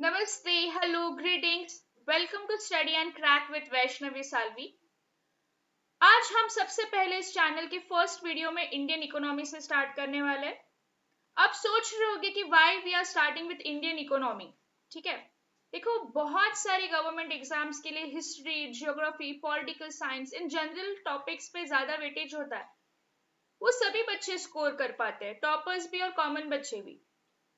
नमस्ते, hello, greetings. Welcome to study and crack with Vaishnavi Salvi. आज हम सबसे पहले इस चैनल के फर्स्ट वीडियो में इंडियन इकोनॉमी से स्टार्ट करने वाले हैं। आप सोच रहे होंगे कि why we are starting with Indian economy. ठीक है, देखो बहुत सारे गवर्नमेंट एग्जाम्स के लिए हिस्ट्री, ज्योग्राफी, पॉलिटिकल साइंस, इन जनरल टॉपिक्स पे ज्यादा वेटेज होता है। वो सभी बच्चे स्कोर कर पाते हैं, टॉपर्स भी और कॉमन बच्चे भी।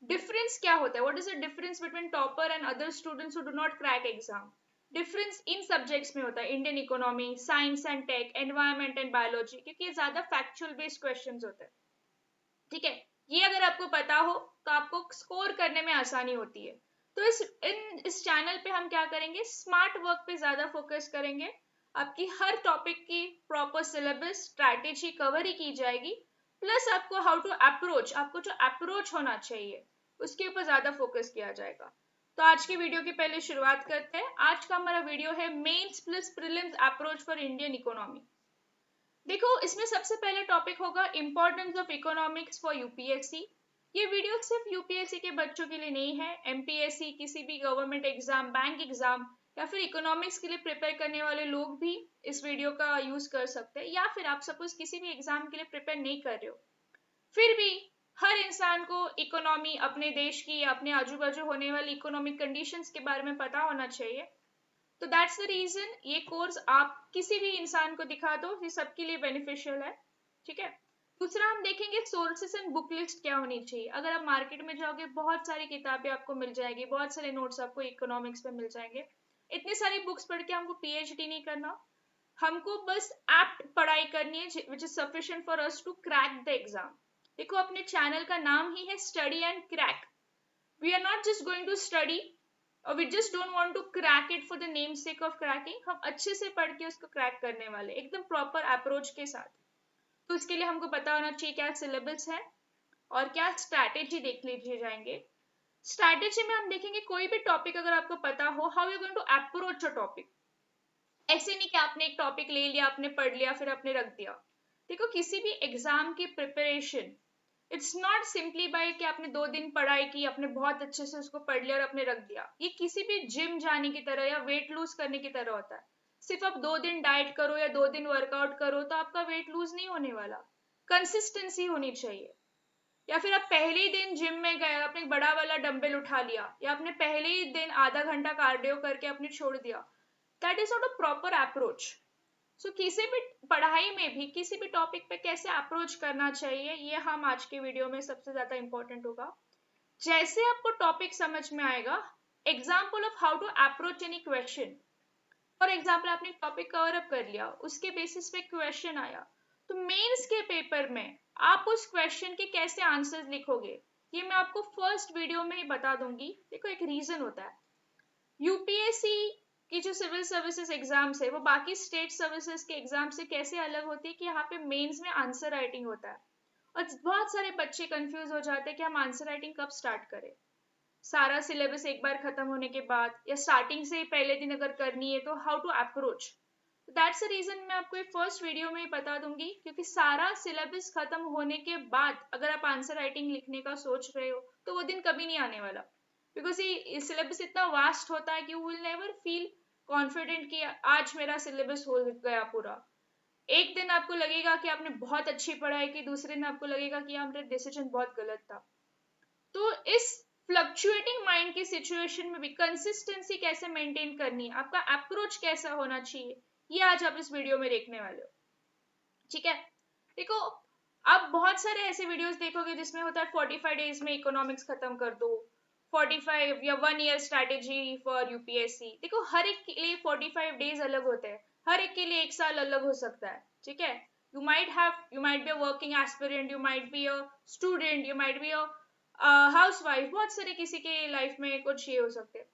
डिफरेंस क्या होता है? What is the difference between topper and other students who do not crack exam? Difference इन सब्जेक्ट्स में होता है, Indian economy, science and tech, environment and biology, क्योंकि ये ज्यादा फैक्चुअल बेस्ड क्वेश्चंस होते हैं। ठीक है, ये अगर आपको पता हो तो आपको स्कोर करने में आसानी होती है। तो इस चैनल पे हम क्या करेंगे, स्मार्ट वर्क पे ज्यादा फोकस करेंगे। आपकी हर टॉपिक की प्रॉपर सिलेबस, स्ट्रैटेजी कवर ही की जाएगी। प्लस आपको हाउ टू अप्रोच, आपको जो अप्रोच होना चाहिए उसके ऊपर ज्यादा फोकस किया जाएगा। तो आज की वीडियो की पहले शुरुआत करते हैं। आज का हमारा वीडियो है mains plus prelims approach for Indian economy. देखो, इसमें सबसे पहले टॉपिक होगा importance of economics for UPSC. ये वीडियो सिर्फ यूपीएससी के बच्चों के लिए नहीं है, एमपीएससी, किसी भी गवर्नमेंट एग्जाम, बैंक एग्जाम या फिर इकोनॉमिक्स के लिए प्रिपेयर करने वाले लोग भी इस वीडियो का यूज कर सकते हैं। या फिर आप सपोज किसी भी एग्जाम के लिए प्रिपेयर नहीं कर रहे हो, फिर भी हर इंसान को इकोनॉमी, अपने देश की या अपने आजू बाजू होने वाली इकोनॉमिक कंडीशंस के बारे में पता होना चाहिए। तो दैट्स द रीजन ये कोर्स आप किसी भी इंसान को दिखा दो, ये सबके लिए बेनिफिशियल है। ठीक है, दूसरा हम देखेंगे सोर्सेस एंड बुक लिस्ट क्या होनी चाहिए। अगर आप मार्केट में जाओगे, बहुत सारी किताबें आपको मिल जाएगी, बहुत सारे नोट्स आपको इकोनॉमिक्स पे मिल जाएंगे। इतनी सारी बुक्स पढ़ के हमको पीएचडी नहीं करना, हमको बस एप्ट पढ़ाई करनी है which is sufficient for us to crack the exam. देखो, अपने चैनल का नाम ही है study and crack. We are not just going to study और we just don't want to crack it for the name sake of cracking. हम अच्छे से पढ़ के उसको क्रैक करने वाले, एकदम प्रॉपर अप्रोच के साथ। तो इसके लिए हमको पता होना चाहिए क्या सिलेबस है और क्या स्ट्रैटेजी देख लीजिए जाएंगे। स्ट्रैटेजी में हम देखेंगे कोई भी टॉपिक अगर आपको पता हो, how you going to approach a topic. ऐसे नहीं कि आपने एक टॉपिक ले लिया, आपने पढ़ लिया, फिर आपने रख दिया। देखो, किसी भी एग्जाम की preparation, it's not simply by कि आपने 2 दिन पढ़ाई की, आपने बहुत अच्छे से उसको पढ़ लिया और आपने रख दिया। ये किसी भी जिम जाने की तरह या वेट लूज करने की तरह होता है। सिर्फ आप 2 दिन डाइट करो या 2 दिन वर्कआउट करो तो आपका वेट लूज नहीं होने वाला। कंसिस्टेंसी होनी चाहिए। या फिर आप पहले ही दिन जिम में गए, आपने एक बड़ा वाला डंबल उठा लिया, या आपने पहले ही दिन आधा घंटा कार्डियो करके आपने छोड़ दिया, that is not a proper approach. So किसी भी पढ़ाई में भी किसी भी टॉपिक पे कैसे अप्रोच करना चाहिए, ये हम आज के वीडियो में सबसे ज्यादा इंपॉर्टेंट होगा। जैसे आपको टॉपिक समझ में आएगा, example of how to approach any question. For example, आपने टॉपिक कवर अप कर लिया, उसके बेसिस पे क्वेश्चन आया, तो मेंस के पेपर में आप उस क्वेश्चन के कैसे आंसर्स लिखोगे, ये मैं आपको फर्स्ट वीडियो में ही बता दूंगी। देखो, एक रीजन होता है, यूपीएससी की जो सिविल सर्विसेज एग्जाम्स है वो बाकी स्टेट सर्विसेज के एग्जाम से कैसे अलग होती है कि यहाँ पे मेंस में आंसर राइटिंग होता है। और बहुत सारे बच्चे कंफ्यूज हो जाते हैं कि हम आंसर राइटिंग कब स्टार्ट करें, सारा सिलेबस एक बार खत्म होने के बाद या स्टार्टिंग से पहले दिन अगर करनी है, तो how to approach. That's the reason मैं आपको ये फर्स्ट वीडियो में ही बता दूंगी, क्योंकि सारा सिलेबस खत्म होने के बाद अगर आप आंसर राइटिंग लिखने का सोच रहे हो तो वो दिन कभी नहीं आने वाला। बिकॉज ये सिलेबस इतना वास्ट होता है कि you will never feel confident कि आज मेरा सिलेबस हो गया पूरा। एक दिन आपको लगेगा कि आपने बहुत अच्छी पढ़ाई की, दूसरे दिन आपको लगेगा कि मेरा डिसीजन बहुत गलत था। तो इस फ्लक्चुएटिंग माइंड की सिचुएशन में भी कंसिस्टेंसी कैसे मेंटेन करनी है, आपका अप्रोच कैसा होना चाहिए, ये आज आप इस वीडियो में देखने वाले हो। ठीक है, देखो, आप बहुत सारे ऐसे वीडियोस देखोगे जिसमें होता है 45 डेज में इकोनॉमिक्स खत्म कर दो, 45 या 1 ईयर स्ट्रैटेजी फॉर यूपीएससी। देखो, हर एक के लिए 45 डेज अलग होते हैं, हर एक के लिए एक साल अलग हो सकता है। ठीक है, you might be a working aspirant, you might be a student, you might be a housewife, बहुत सारे किसी के लाइफ में कुछ ये हो सकते हैं।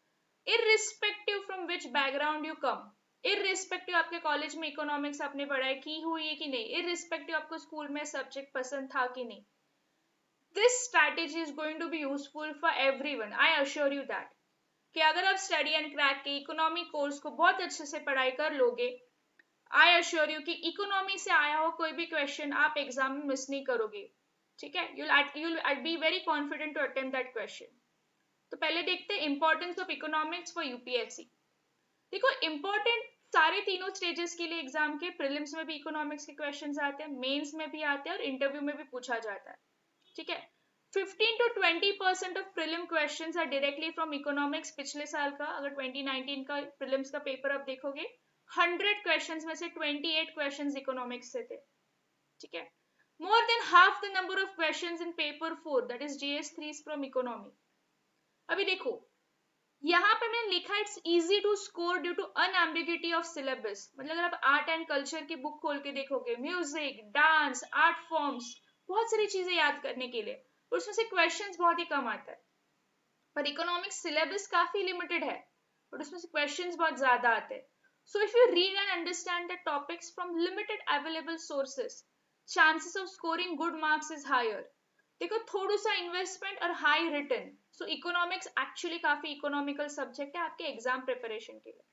Irrespective from which background you come, irrespective आपके कॉलेज में इकोनॉमिक्स आपने पढ़ाई की हुई है कि नहीं, इररिस्पेक्टिव आपको स्कूल में सब्जेक्ट पसंद था कि नहीं, this strategy is going to be useful for everyone, I assure you that. कि अगर आप स्टडी एंड क्रैक के इकोनॉमी कोर्स को बहुत अच्छे से पढ़ाई कर लोगे, आई अश्योर यू कि इकोनॉमी से आया हो कोई भी क्वेश्चन आप एग्जाम में मिस नहीं करोगे। ठीक है, you'll be very confident to attempt that question. तो पहले देखते हैं importance of economics for UPSC. देखो इंपॉर्टेंट सारे तीनों स्टेजेस के लिए एग्जाम के, प्रीलिम्स में भी इकोनॉमिक्स के क्वेश्चंस आते हैं, मेंस में भी आते हैं और इंटरव्यू में भी पूछा जाता है। ठीक है, 15 to 20% of prelim questions are directly from economics. पिछले साल का अगर 2019 का प्रीलिम्स का पेपर आप देखोगे, 100 क्वेश्चंस में से 28 क्वेश्चंस इकोनॉमिक्स से थे। ठीक है, more than half the number of questions in paper 4 that is GS3 is from economy। अभी देखो यहाँ पे मैंने लिखा it's easy to score due to unambiguity of syllabus. मतलब अगर आप आर्ट एंड कल्चर की बुक खोल के देखोगे, म्यूजिक, डांस, आर्ट फॉर्म्स, बहुत सारी चीजें याद करने के लिए, उसमें से क्वेश्चंस बहुत ही कम आता है। पर इकोनॉमिक्स सिलेबस काफी लिमिटेड है और उसमें से क्वेश्चंस बहुत ज्यादा आते हैं। So if you read and understand the topics from limited available sources, chances of scoring good marks is higher। देखो थोड़ा सा इन्वेस्टमेंट और हाई रिटर्न, सो इकोनॉमिक्स एक्चुअली काफी इकोनॉमिकल सब्जेक्ट है आपके एग्जाम प्रिपरेशन के लिए।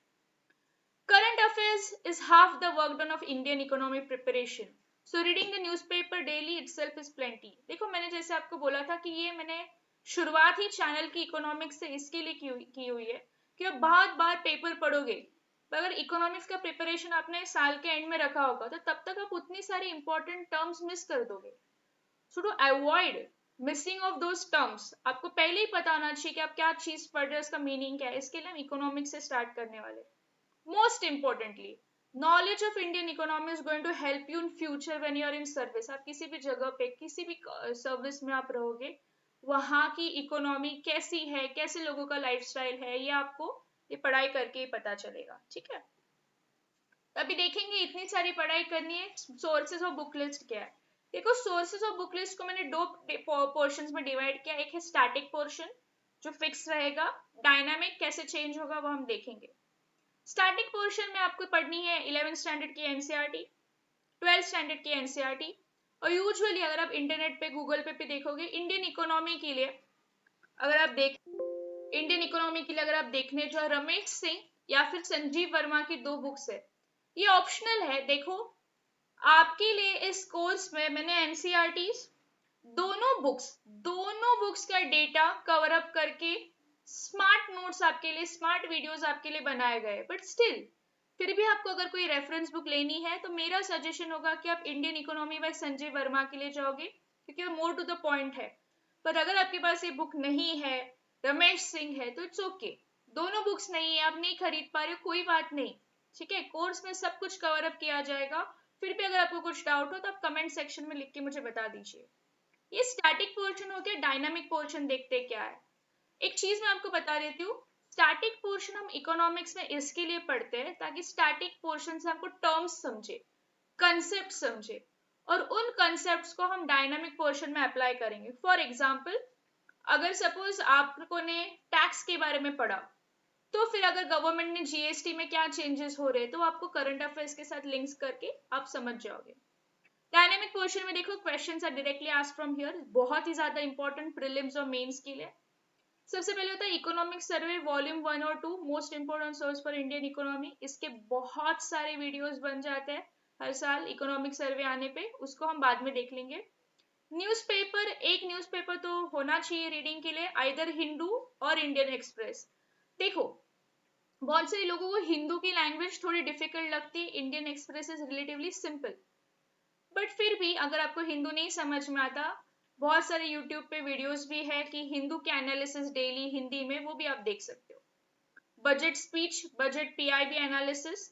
Current affairs is half the work done of Indian economy preparation, so reading the newspaper daily itself is plenty. देखो मैंने जैसे आपको बोला था कि ये मैंने शुरुआत ही चैनल की इकोनॉमिक्स से इसके लिए की हुई है कि आप बहुत बार पेपर पढ़ोगे। अगर इकोनॉमिक्स का प्रिपरेशन आपने साल के एंड में रखा होगा तो तब तक आप उतनी सारी इंपॉर्टेंट टर्म्स मिस कर दोगे। So to avoid missing of those terms, आपको पहले ही पता होना चाहिए कि आप क्या चीज पढ़ रहे हो, उसका मीनिंग क्या है। इसके लिए हम इकोनॉमिक्स से स्टार्ट करने वाले। Most importantly, knowledge of Indian economy is going to help you in future when you are in service. आप किसी भी जगह पे, किसी भी सर्विस में आप रहोगे, वहां की इकोनॉमी कैसी है, कैसे लोगों का लाइफस्टाइल है, ये आपको ये पढ़ाई करके ही पता चलेगा। ठीक है, अभी देखेंगे इतनी सारी पढ़ाई करनी है, सोर्सेज ऑफ बुक लिस्ट क्या है। देखो सोर्सेज ऑफ बुक लिस्ट को मैंने दो पोर्शंस में डिवाइड किया। एक है स्टैटिक पोर्शन जो फिक्स रहेगा, डायनामिक कैसे चेंज होगा वो हम देखेंगे। स्टैटिक पोर्शन में आपको पढ़नी है 11th स्टैंडर्ड की एनसीईआरटी, 12th स्टैंडर्ड की एनसीईआरटी, और यूजुअली अगर आप इंटरनेट पे गूगल पे देखोगे इंडियन इकोनॉमी के लिए, अगर आप देखने जो रमेश सिंह या फिर संजीव वर्मा की दो बुक्स है, ये ऑप्शनल है। देखो आपके लिए इस कोर्स में मैंने एनसीईआरटी दोनों बुक्स का डेटा कवर अप करके स्मार्ट नोट्स आपके लिए, स्मार्ट वीडियोस आपके लिए बनाए गए। बट स्टिल फिर भी आपको अगर कोई रेफरेंस बुक लेनी है तो मेरा सजेशन होगा कि आप Indian economy bye Sanjay Verma के लिए जाओगे, क्योंकि वो मोर टू द पॉइंट है। पर अगर आपके पास ये बुक नहीं है, रमेश सिंह है, तो इट्स ओके। दोनों बुक्स नहीं है, आप नहीं खरीद पा रहे हो, कोई बात नहीं। ठीक है, कोर्स में सब कुछ कवर अप किया जाएगा। फिर भी अगर आपको कुछ डाउट हो तो आप कमेंट सेक्शन में लिख के मुझे बता दीजिए। ये स्टैटिक पोर्शन हो गया। डायनामिक पोर्शन देखते क्या है। एक चीज मैं आपको बता देती हूँ, स्टैटिक पोर्शन हम इकोनॉमिक्स में इसके लिए पढ़ते हैं ताकि स्टैटिक पोर्शन से आपको टर्म्स समझे, कंसेप्ट समझे, और उन कंसेप्ट्स को हम डायनामिक पोर्शन में अप्लाई करेंगे। फॉर एग्जाम्पल, अगर सपोज आपको ने टैक्स के बारे में पढ़ा, तो फिर अगर गवर्नमेंट ने जीएसटी में क्या चेंजेस हो रहे हैं तो आपको करंट अफेयर्स के साथ लिंक्स करके आप समझ जाओगे। डायनामिक पोर्शन में देखो questions are directly asked from here, बहुत ही ज्यादा इंपॉर्टेंट प्रीलिम्स और मेंस के लिए। सबसे पहले होता है इकोनॉमिक सर्वे वॉल्यूम 1 और 2, most important source for Indian economy. इसके बहुत सारे वीडियोस बन जाते हैं हर साल इकोनॉमिक सर्वे आने पे, उसको हम बाद में देख लेंगे। न्यूज़पेपर, एक न्यूज़पेपर तो होना चाहिए रीडिंग के लिए, आइदर हिंदू और इंडियन एक्सप्रेस। देखो बहुत से लोगों को हिंदू की लैंग्वेज थोड़ी डिफिकल्ट लगती है, Indian express is relatively simple. But फिर भी अगर आपको हिंदू नहीं समझ में आता, बहुत सारे यूट्यूब पे वीडियोस भी है कि हिंदू के एनालिसिस डेली हिंदी में, वो भी आप देख सकते हो। Budget speech, budget PIB analysis,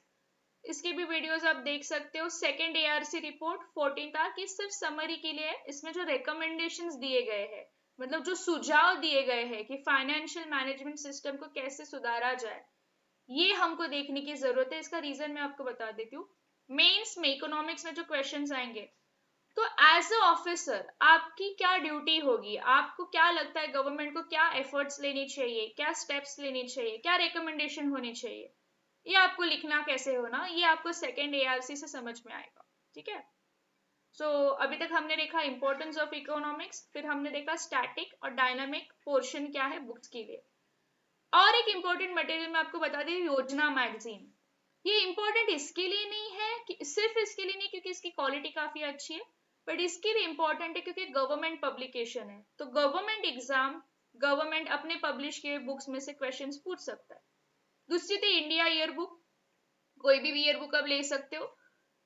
इसके भी वीडियोस आप देख सकते हो। सेकंड एआरसी रिपोर्ट 14 था कि सिर्फ समरी के लिए, इसमें जो रिकमेंडेशंस दिए गए हैं, मतलब जो सुझाव दिए गए हैं कि फाइनेंशियल मैनेजमेंट सिस्टम को कैसे सुधारा जाए, ये हमको देखने की जरूरत है। इसका रीजन मैं आपको बता देती हूँ। मेंस में इकोनॉमिक्स में जो क्वेश्चंस आएंगे, तो एज अ ऑफिसर आपकी क्या ड्यूटी होगी, आपको क्या लगता है गवर्नमेंट को क्या एफर्ट्स लेनी चाहिए, क्या स्टेप्स लेनी चाहिए, क्या रिकमेंडेशन होनी चाहिए, ये आपको लिखना कैसे होना, ये आपको सेकेंड एआरसी से समझ में आएगा। ठीक है, सो अभी तक हमने देखा इंपॉर्टेंस ऑफ इकोनॉमिक्स, फिर हमने देखा स्टैटिक और डायनामिक पोर्शन क्या है बुक्स के लिए। और एक इंपॉर्टेंट मटेरियल मैं आपको बता दी, योजना मैगजीन। ये इंपॉर्टेंट इसके लिए नहीं है कि सिर्फ इसके लिए नहीं क्योंकि इसकी क्वालिटी काफी अच्छी है, बट इसके लिए इंपॉर्टेंट है क्योंकि गवर्नमेंट पब्लिकेशन है। तो गवर्नमेंट एग्जाम गवर्नमेंट अपने पब्लिश किए बुक्स में से क्वेश्चंस पूछ सकता है। दूसरी थी इंडिया ईयर बुक, कोई भी ईयर बुक आप ले सकते हो,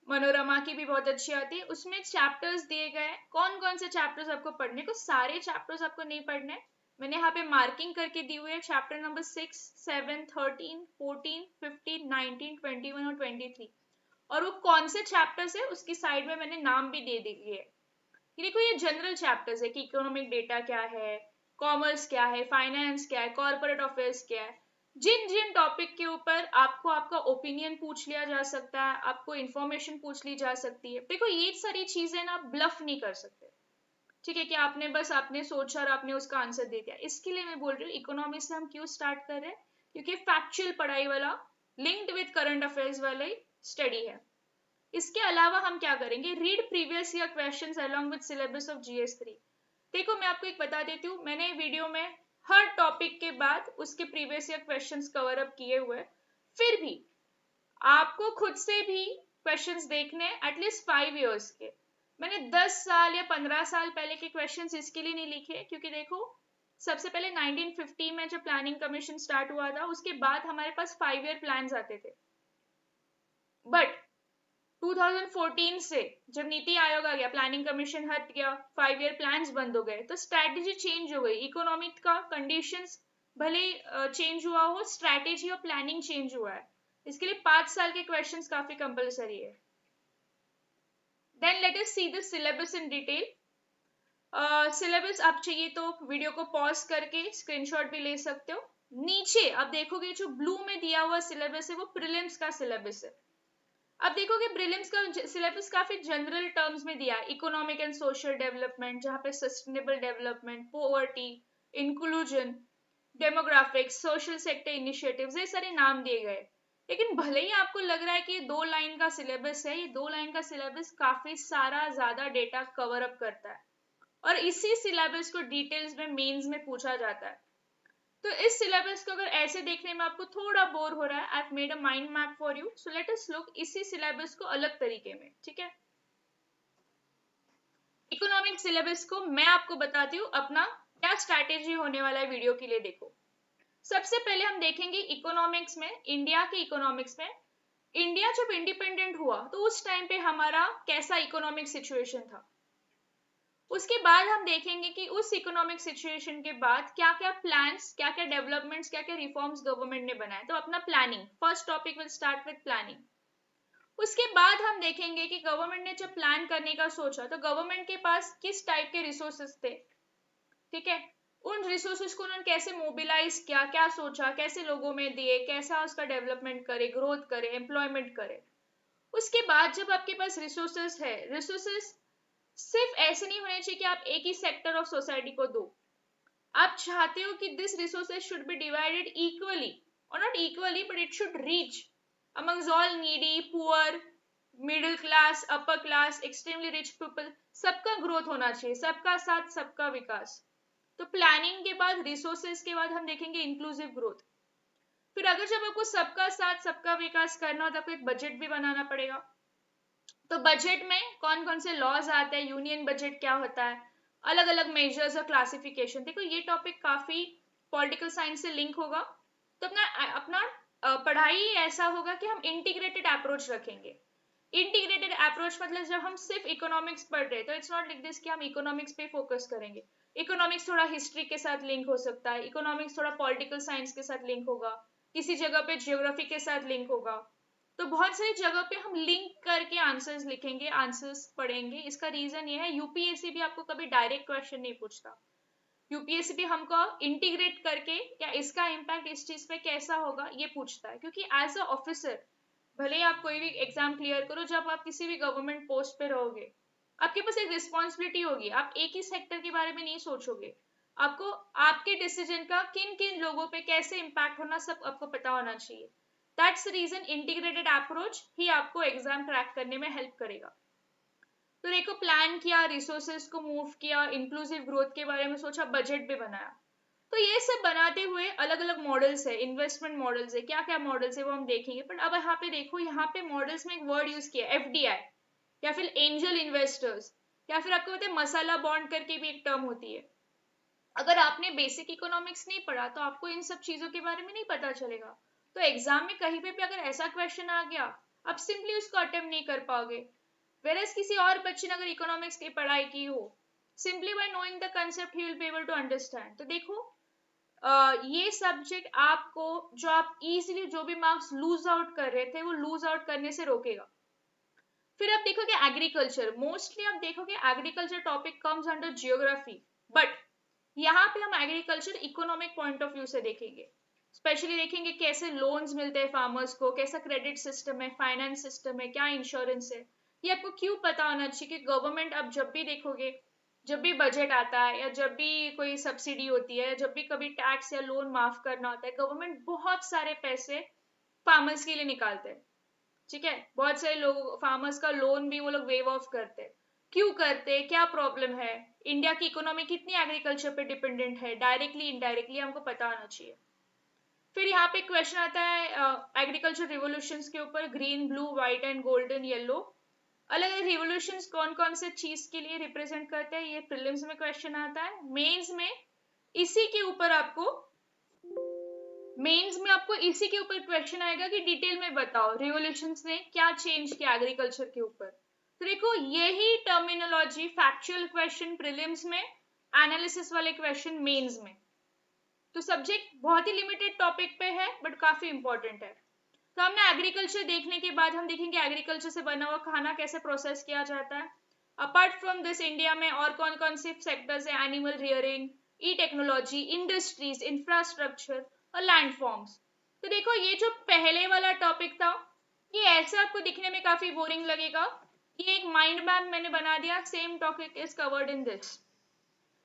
मनोरमा की भी बहुत अच्छी आती है, उसमें चैप्टर्स दिए गए हैं, कौन कौन से चैप्टर्स आपको पढ़ने को, सारे चैप्टर्स आपको नहीं पढ़ने, मैंने यहाँ पे मार्किंग करके दी हुई है, चैप्टर नंबर 6, 7, 13, 14, 15, 19, 21 और 23, और वो कौन से चैप्टर्स है उसकी साइड में मैंने नाम भी दे दिए है। देखो ये जनरल चैप्टर्स है कि इकोनॉमिक डेटा क्या है, कॉमर्स क्या है, फाइनेंस क्या है, कॉर्पोरेट अफेयर्स क्या है, जिन जिन टॉपिक के ऊपर आपको आपका ओपिनियन पूछ लिया जा सकता है, आपको इंफॉर्मेशन पूछ ली जा सकती है। देखो ये सारी चीजें ना ब्लफ नहीं कर सकते, ठीक है, कि आपने बस आपने सोचा और आपने उसका आंसर दे दिया। इसके लिए मैं बोल रही हूँ इकोनॉमी से हम क्यों स्टार्ट कर रहे हैं, क्योंकि फैक्चुअल पढ़ाई वाला लिंक्ड विद करंट अफेयर्स वाला स्टडी है। इसके अलावा हम क्या करेंगे, read previous year questions along with syllabus of GS 3। देखो मैं आपको एक बता देती हूँ, मैंने वीडियो में हर टॉपिक के बाद उसके previous year questions cover up किए हुए, फिर भी आपको खुद से भी क्वेश्चंस देखने एटलीस्ट 5 इयर्स के। मैंने 10 साल या 15 साल पहले के क्वेश्चंस इसके लिए नहीं लिखे, क्योंकि देखो सबसे पहले 1950 में जब प्लानिंग कमीशन स्टार्ट हुआ था, उसके बाद हमारे पास 5 ईयर प्लान्स आते थे, बट 2014 से जब नीति आयोग आ गया, प्लानिंग कमीशन हट गया, 5 ईयर प्लान्स बंद हो गए, तो स्ट्रैटेजी चेंज हो गई, इकोनॉमिक का कंडीशंस भले चेंज हुआ हो, स्ट्रैटेजी और प्लानिंग चेंज हुआ है। इसके लिए 5 साल के क्वेश्चंस काफी कंपलसरी है। Then let us see the syllabus in detail. Syllabus आप चाहिए तो वीडियो को पॉज करके स्क्रीनशॉट भी ले सकते हो। नीचे आप देखोगे जो ब्लू में दिया हुआ सिलेबस है वो प्रीलिम्स का सिलेबस है। अब देखोगे प्रीलिम्स का सिलेबस काफी जनरल टर्म्स में दिया है, इकोनॉमिक एंड सोशल डेवलपमेंट, जहां पे sustainable development, poverty, inclusion, demographics, social sector initiatives, ये सारे नाम दिए गए। लेकिन भले ही आपको लग रहा है कि ये 2 लाइन का सिलेबस है, ये 2 लाइन का सिलेबस काफी सारा ज्यादा डेटा कवर अप करता है, और इसी सिलेबस को डिटेल्स में मेंस में पूछा जाता है। तो इस सिलेबस को अगर ऐसे देखने में आपको थोड़ा बोर हो रहा है, I have made a mind map for you, so let us look इसी सिलेबस को अलग तरीके में, ठीक है। इकोनॉमिक सिलेबस को मैं आपको बताती हूँ अपना क्या स्ट्रैटेजी होने वाला है वीडियो के लिए। देखो सबसे पहले हम देखेंगे इकोनॉमिक्स में, इंडिया के इकोनॉमिक्स में, इंडिया जब इंडिपेंडेंट हुआ तो उस टाइम पे हमारा कैसा इकोनॉमिक सिचुएशन था। उसके बाद हम देखेंगे कि उस इकोनॉमिक सिचुएशन के बाद क्या क्या प्लान्स, क्या क्या डेवलपमेंट्स, क्या क्या रिफॉर्म्स गवर्नमेंट ने बनाए। तो अपना planning, first topic will start with planning. उसके बाद हम देखेंगे कि गवर्नमेंट ने जब प्लान करने का सोचा तो गवर्नमेंट के पास किस टाइप के रिसोर्सेस थे, ठीक है, उन रिसोर्सेस को उन्होंने कैसे मोबिलाइज किया, क्या सोचा, कैसे लोगों में दिए, कैसा उसका डेवलपमेंट करे, ग्रोथ करे, एम्प्लॉयमेंट करे। उसके बाद जब आपके पास रिसोर्सेस है, रिसोर्सेस सिर्फ ऐसे नहीं होने चाहिए कि आप एक ही सेक्टर ऑफ सोसाइटी को दो, आप चाहते हो कि this resources should be divided equally, और not equally but it should reach amongst all needy, poor, middle class, upper class, extremely rich people, सबका ग्रोथ होना चाहिए, सबका साथ सबका विकास। तो प्लानिंग के बाद, रिसोर्सेज के बाद हम देखेंगे इंक्लूसिव ग्रोथ। फिर अगर जब आपको सबका साथ सबका विकास करना हो तो आपको एक बजट भी बनाना पड़ेगा। तो बजट में कौन कौन से लॉज आते हैं, यूनियन बजट क्या होता है, अलग अलग मेजर्स और क्लासिफिकेशन। देखो ये टॉपिक काफी पॉलिटिकल साइंस से लिंक होगा, तो अपना अपना पढ़ाई ऐसा होगा कि हम इंटीग्रेटेड अप्रोच रखेंगे। इंटीग्रेटेड अप्रोच मतलब जब हम सिर्फ इकोनॉमिक्स पढ़ रहे हैं तो इट्स नॉट लाइक दिस कि हम इकोनॉमिक्स पे फोकस करेंगे, इकोनॉमिक्स थोड़ा हिस्ट्री के साथ लिंक हो सकता है, इकोनॉमिक्स थोड़ा पॉलिटिकल साइंस के साथ लिंक होगा, किसी जगह पे ज्योग्राफी के साथ लिंक होगा। तो बहुत सारी जगह पे हम लिंक करके आंसर्स लिखेंगे, आंसर्स पढ़ेंगे। इसका रीजन ये है, यूपीएससी भी आपको कभी डायरेक्ट क्वेश्चन नहीं पूछता, यूपीएससी भी हमको इंटीग्रेट करके क्या इसका इम्पैक्ट इस चीज पे कैसा होगा ये पूछता है। क्योंकि एज अ ऑफिसर भले ही आप कोई भी एग्जाम क्लियर करो, जब आप किसी भी गवर्नमेंट पोस्ट पे रहोगे आपके पास एक रिस्पॉन्सिबिलिटी होगी, आप एक ही सेक्टर के बारे में नहीं सोचोगे, आपको आपके डिसीजन का किन किन लोगों पे कैसे इम्पैक्ट होना सब आपको पता होना चाहिए। That's the reason integrated approach ही आपको एग्जाम क्रैक करने में हेल्प करेगा। तो देखो प्लान किया, रिसोर्सेज को मूव किया, इंक्लूसिव ग्रोथ के बारे में सोचा, बजट भी बनाया। तो ये सब बनाते हुए अलग अलग मॉडल्स है, इन्वेस्टमेंट मॉडल्स है, क्या क्या मॉडल्स है वो हम देखेंगे। पर अब यहाँ पे देखो, यहाँ पे मॉडल्स में एक वर्ड यूज किया एफडीआई, या फिर एंजल इन्वेस्टर्स, या फिर आपको पता है मसाला बॉन्ड करके भी एक टर्म होती है। अगर आपने बेसिक इकोनॉमिक्स नहीं पढ़ा तो आपको इन सब चीजों के बारे में नहीं पता चलेगा। तो एग्जाम में कहीं पे भी अगर ऐसा क्वेश्चन आ गया, आप सिंपली उसको अटेम्प्ट नहीं कर पाओगे। वेरएज किसी और बच्चे ने अगर इकोनॉमिक्स की पढ़ाई की हो, simply by knowing the concept ही will be able to understand. तो देखो, ये सब्जेक्ट आपको, जो आप इजीली जो भी मार्क्स लूज आउट कर रहे थे वो लूज आउट करने से रोकेगा। फिर आप देखोगे एग्रीकल्चर, मोस्टली आप देखोगे agriculture topic comes under geography, but यहाँ पे हम agriculture economic point of view से देखेंगे। स्पेशली देखेंगे कैसे लोन्स मिलते हैं फार्मर्स को, कैसा क्रेडिट सिस्टम है, फाइनेंस सिस्टम है, क्या इंश्योरेंस है। ये आपको क्यों पता होना चाहिए कि गवर्नमेंट, अब जब भी देखोगे, जब भी बजट आता है या जब भी कोई सब्सिडी होती है, जब भी कभी टैक्स या लोन माफ करना होता है, गवर्नमेंट बहुत सारे पैसे फार्मर्स के लिए निकालते हैं। ठीक है, बहुत सारे लोग फार्मर्स का लोन भी वो लोग वेव ऑफ करते हैं। क्यों करते, क्या प्रॉब्लम है, इंडिया की इकोनॉमी कितनी एग्रीकल्चर पे डिपेंडेंट है, डायरेक्टली इनडायरेक्टली, हमको पता होना चाहिए। फिर यहाँ पे क्वेश्चन आता है एग्रीकल्चर रिवोल्यूशंस के ऊपर, green, blue, white and golden, yellow. अलग अलग रिवोल्यूशंस कौन कौन से चीज के लिए रिप्रेजेंट करते हैं, ये प्रीलिम्स में क्वेश्चन आता है। इसी के ऊपर आपको मेंस में आपको इसी के ऊपर क्वेश्चन आएगा कि डिटेल में बताओ रिवोल्यूशंस ने क्या चेंज किया एग्रीकल्चर के ऊपर। तो देखो, यही टर्मिनोलॉजी फैक्चुअल क्वेश्चन प्रीलिम्स में, एनालिसिस वाले क्वेश्चन मेंस में। तो सब्जेक्ट बहुत ही लिमिटेड टॉपिक पे है बट काफी इंपॉर्टेंट है। तो हमने एग्रीकल्चर देखने के बाद हम देखेंगे एग्रीकल्चर से बना हुआ खाना कैसे प्रोसेस किया जाता है। अपार्ट फ्रॉम दिस, इंडिया में और कौन कौन से सेक्टर्स है, एनिमल रियरिंग, ई टेक्नोलॉजी, इंडस्ट्रीज, इंफ्रास्ट्रक्चर और लैंड फॉर्म्स। तो देखो, ये जो पहले वाला टॉपिक था, ये ऐसे आपको दिखने में काफी बोरिंग लगेगा। ये एक माइंड मैप मैंने बना दिया, same topic is covered in this.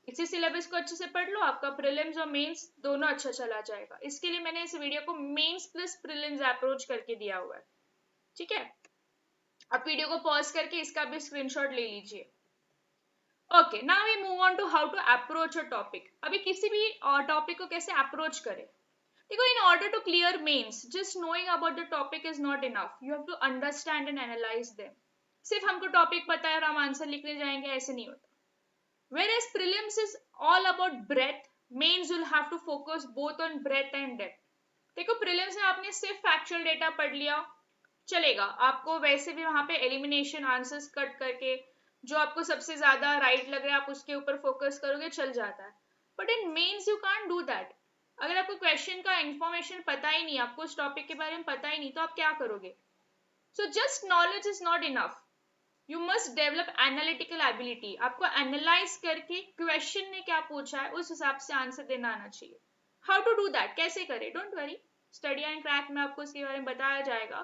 इसी सिलेबस को अच्छे से पढ़ लो, आपका प्रीलिम्स और मेंस दोनों अच्छा चला जाएगा। इसके लिए मैंने इस वीडियो को मेंस प्लस प्रीलिम्स अप्रोच करके दिया हुआ है। ठीक है, आप वीडियो को पॉज करके इसका भी स्क्रीनशॉट ले लीजिए। Okay, now we move on to how to approach a topic. अभी किसी भी टॉपिक को कैसे अप्रोच करें। देखो, in order to clear mains, just knowing about the topic is not enough, you have to understand and analyse them. सिर्फ हमको topic पता है और हम आंसर लिखने जाएंगे, ऐसे नहीं होता। Whereas prelims is all about breadth, mains you'll have to focus both on breadth and depth. देखो, प्रीलिम्स में आपने सिर्फ फैक्चुअल डेटा पढ़ लिया, चलेगा, आपको वैसे भी वहां पे एलिमिनेशन आंसर्स कट करके जो आपको सबसे ज्यादा राइट लग रहा है आप उसके ऊपर फोकस करोगे, चल जाता है। But in mains you can't do that. अगर आपको क्वेश्चन का इंफॉर्मेशन पता ही नहीं, आपको उस टॉपिक के बारे में पता ही नहीं, तो आप क्या करोगे। So just knowledge is not enough, you must develop analytical ability. आपको एनालाइज करके क्वेश्चन ने क्या पूछा है उस हिसाब से आंसर देना आना चाहिए। हाउ टू डू दैट, कैसे करें, don't worry, study and crack में आपको इसके बारे में बताया जाएगा।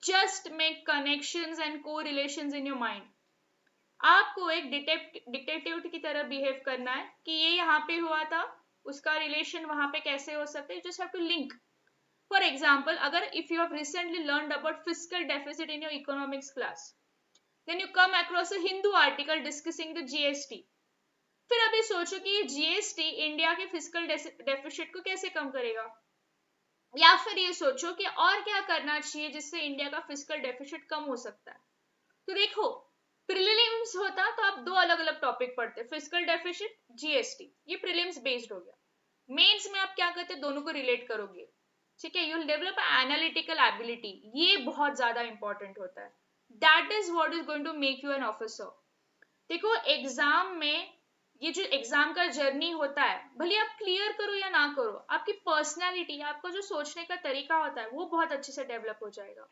Just make connections and correlations in your mind. आपको एक डिटेक्टिव की तरह बिहेव करना है कि ये यहाँ पे हुआ था, उसका रिलेशन वहां पे कैसे हो सकता है, just have to link. For example, अगर if you have recently learned about fiscal deficit in your economics class, then you come across a Hindu article discussing the GST। फिर अभी सोचो कि ये GST इंडिया के फिस्कल डेफिसिट को कैसे कम करेगा, या फिर ये सोचो कि और क्या करना चाहिए जिससे इंडिया का फिस्कल डेफिसिट कम हो सकता है। तो देखो, प्रीलिम्स होता तो आप दो अलग अलग टॉपिक पढ़ते, फिस्कल डेफिसिट, GST, ये प्रीलिम्स बेस्ड हो गया। मेंस में आप क्या करते, दोनों को रिलेट करोगे। ठीक है, you will develop analytical ability, ये बहुत ज्यादा इंपॉर्टेंट होता है। That is what is going to make you an officer. देखो, एग्जाम में ये जो एग्जाम का जर्नी होता है, भले आप क्लियर करो या ना करो, आपकी पर्सनैलिटी, आपका जो सोचने का तरीका होता है वो बहुत अच्छे से डेवलप हो जाएगा।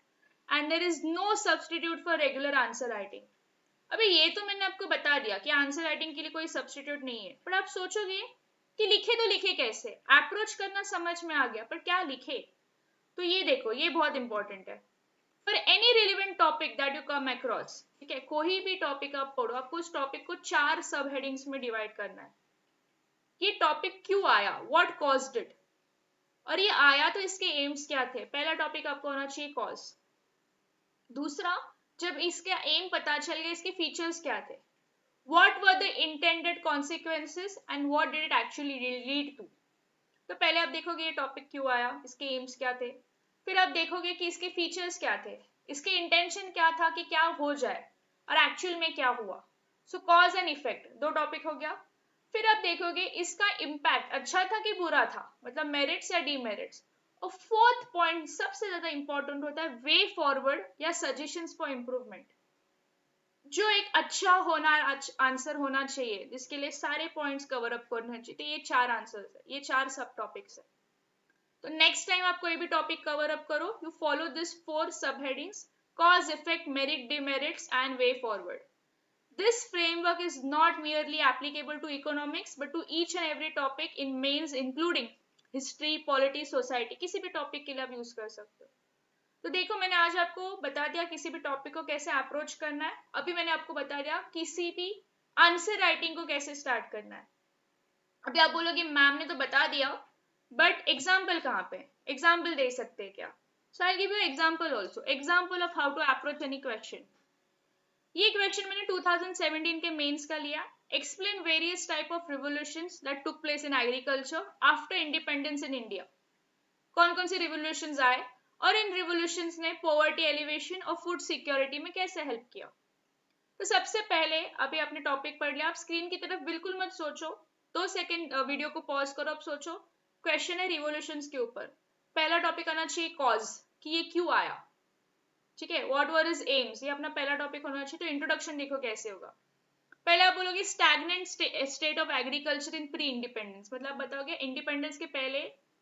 And there is no substitute for regular answer writing. अभी ये तो मैंने आपको बता दिया कि आंसर राइटिंग के लिए कोई सब्सटीट्यूट नहीं है, पर आप सोचोगे कि लिखे तो लिखे कैसे, अप्रोच करना समझ में आ गया, पर क्या लिखे। तो ये देखो, ये बहुत इंपॉर्टेंट है। For any relevant topic that you come across, ठीक है, कोई भी टॉपिक आप पढ़ो, आपको उस टॉपिक को 4 सब हेडिंग्स में डिवाइड करना है। ये टॉपिक क्यों आया, व्हाट कॉज्ड इट, और ये आया तो इसके एम्स क्या थे। पहला टॉपिक आपको होना चाहिए कॉज। दूसरा, जब इसका एम पता चल गया, इसके फीचर्स क्या थे, what were the intended consequences and what did it actually lead to. तो पहले आप देखोगे ये टॉपिक क्यों आया, इसके एम्स क्या थे, फिर आप देखोगे कि इसके फीचर्स क्या थे, इसके इंटेंशन क्या था कि क्या हो जाए और एक्चुअल में क्या हुआ। सो कॉज एंड इफेक्ट, दो टॉपिक हो गया। फिर आप देखोगे इसका इम्पैक्ट अच्छा था कि बुरा था, मतलब मेरिट्स या डीमेरिट्स। और फोर्थ पॉइंट सबसे ज्यादा इंपॉर्टेंट होता है वे फॉरवर्ड या सजेशंस फॉर इम्प्रूवमेंट, जो एक अच्छा होना आंसर होना चाहिए जिसके लिए सारे पॉइंट्स कवर अप करना चाहिए। तो ये चार आंसर्स है, ये चार सब टॉपिक्स है। तो नेक्स्ट टाइम आप कोई भी टॉपिक कवर अप करो, यू फॉलो दिस फोर सब headings: cause, effect, merit, demerits and way forward. This framework is not merely applicable to economics but to each and every topic in mains including history, polity, society. किसी भी topic के लिए आप use कर सकते हो। तो देखो मैंने आज आपको बता दिया किसी भी टॉपिक को कैसे अप्रोच करना है। अभी मैंने आपको बता दिया किसी भी आंसर राइटिंग को कैसे स्टार्ट करना है। अभी आप बोलोगे मैम ने तो बता दिया बट एग्जाम्पल कहाँ पे, एग्जाम्पल दे सकते हैं क्या? So I give you example also, example of how to approach any question. ये क्वेश्चन मैंने 2017 के मेंस का लिया। Explain various type of revolutions that took place in agriculture after independence in India. कौन कौन से रिवोल्यूशंस आए और इन रिवोल्यूशंस ने पॉवर्टी एलिवेशन और फूड सिक्योरिटी में कैसे हेल्प किया। तो सबसे पहले अभी आपने टॉपिक पढ़ लिया, आप स्क्रीन की तरफ बिल्कुल मत सोचो, 2 सेकंड वीडियो को पॉज करो, अब सोचो। क्वेश्चन है रिवोल्यूशंस के ऊपर। पहला टॉपिक आना चाहिए कॉज, कि ये क्यों आया, ठीक है। व्हाट वर इज एम्स, ये अपना पहला टॉपिक होना चाहिए। तो इंट्रोडक्शन देखो कैसे होगा। पहले आप बोलोगे stagnant state of agriculture in pre independence, मतलब बताओगे इंडिपेंडेंस के पहले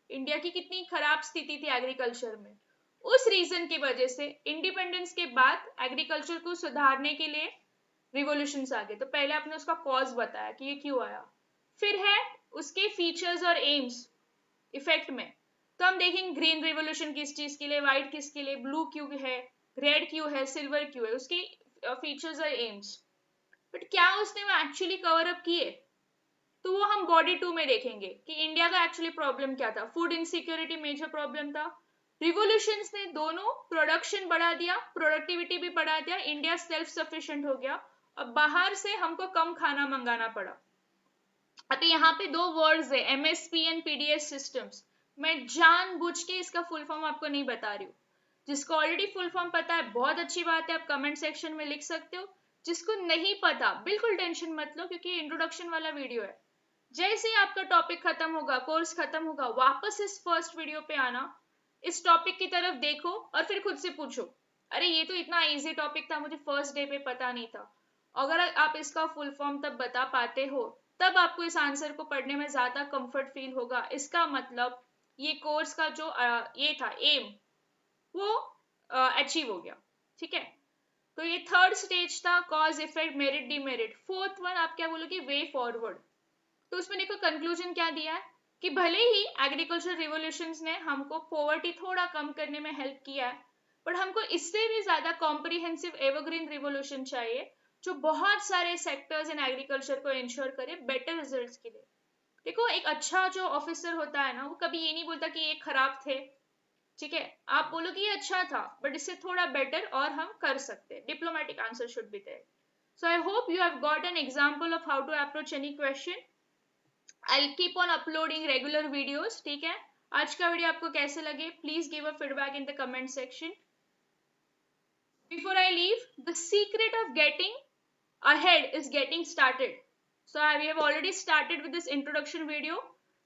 इंडिया की कितनी खराब स्थिति थी एग्रीकल्चर में। उस रीजन की वजह से इंडिपेंडेंस के बाद एग्रीकल्चर को सुधारने के लिए रिवोल्यूशंस आ गए। तो पहले आपने उसका कॉज बताया कि ये क्यों आया। फिर है उसके फीचर्स और एम्स इफेक्ट में। तो हम देखेंगे ग्रीन रिवोल्यूशन किस चीज के लिए, व्हाइट किसके लिए, ब्लू क्यों है, रेड क्यों है, सिल्वर क्यों है, उसकी फीचर्स और एम्स। बट क्या उसने वो एक्चुअली कवर अप किए, तो वो हम बॉडी 2 में देखेंगे कि इंडिया का एक्चुअली प्रॉब्लम क्या था। फूड इनसिक्योरिटी मेजर प्रॉब्लम था। रिवोल्यूशंस ने दोनों प्रोडक्शन बढ़ा दिया, प्रोडक्टिविटी भी बढ़ा दिया, इंडिया सेल्फ सफिशिएंट हो गया और बाहर से हमको कम खाना मंगाना पड़ा। अब यहाँ पे दो वर्ड्स है, एमएसपी एंड पीडीएस सिस्टम्स। मैं जानबूझ के इसका फुल फॉर्म आपको नहीं बता रही हूँ। जिसको ऑलरेडी फुल फॉर्म पता है बहुत अच्छी बात है, आप कमेंट सेक्शन में लिख सकते हो। जिसको नहीं पता बिल्कुल टेंशन मत लो, क्योंकि इंट्रोडक्शन वाला वीडियो है। जैसे ही आपका टॉपिक खत्म होगा, कोर्स खत्म होगा, वापस इस फर्स्ट वीडियो पे आना, इस टॉपिक की तरफ देखो और फिर खुद से पूछो, अरे ये तो इतना इजी टॉपिक था, मुझे फर्स्ट डे पे पता नहीं था। अगर आप इसका फुल फॉर्म तब बता पाते हो, तब आपको इस आंसर को पढ़ने में ज्यादा कंफर्ट फील होगा। इसका मतलब ये कोर्स का जो ये था एम, वो अचीव हो गया, ठीक है। तो ये थर्ड स्टेज था, cause, effect, merit, demerit. Fourth one आप क्या बोलोगे, वे फॉरवर्ड। तो उसमें देखो कंक्लूजन क्या दिया है कि भले ही एग्रीकल्चर रिवोल्यूशंस ने हमको पॉवर्टी थोड़ा कम करने में हेल्प किया है, पर हमको इससे भी ज्यादा कॉम्प्रिहेंसिव एवरग्रीन रिवोल्यूशन चाहिए, जो बहुत सारे सेक्टर्स इन एग्रीकल्चर को इंश्योर करे बेटर रिजल्ट्स के लिए। देखो एक अच्छा जो ऑफिसर होता है ना, वो कभी ये नहीं बोलता कि ये खराब थे, ठीक है। आप बोलो कि ये अच्छा था बट इससे थोड़ा बेटर और हम कर सकते हैं। Diplomatic answer should be there. So I hope you have got an example of how to approach any question. I'll keep on uploading regular videos, ठीक है। आज का वीडियो आपको कैसे लगे, please give a feedback in the comment section. Before I leave, the secret of getting ahead is getting started. So we have already started with this introduction video.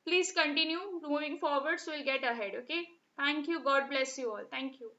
Please continue moving forward so we'll get ahead, okay? Thank you. God bless you all. Thank you.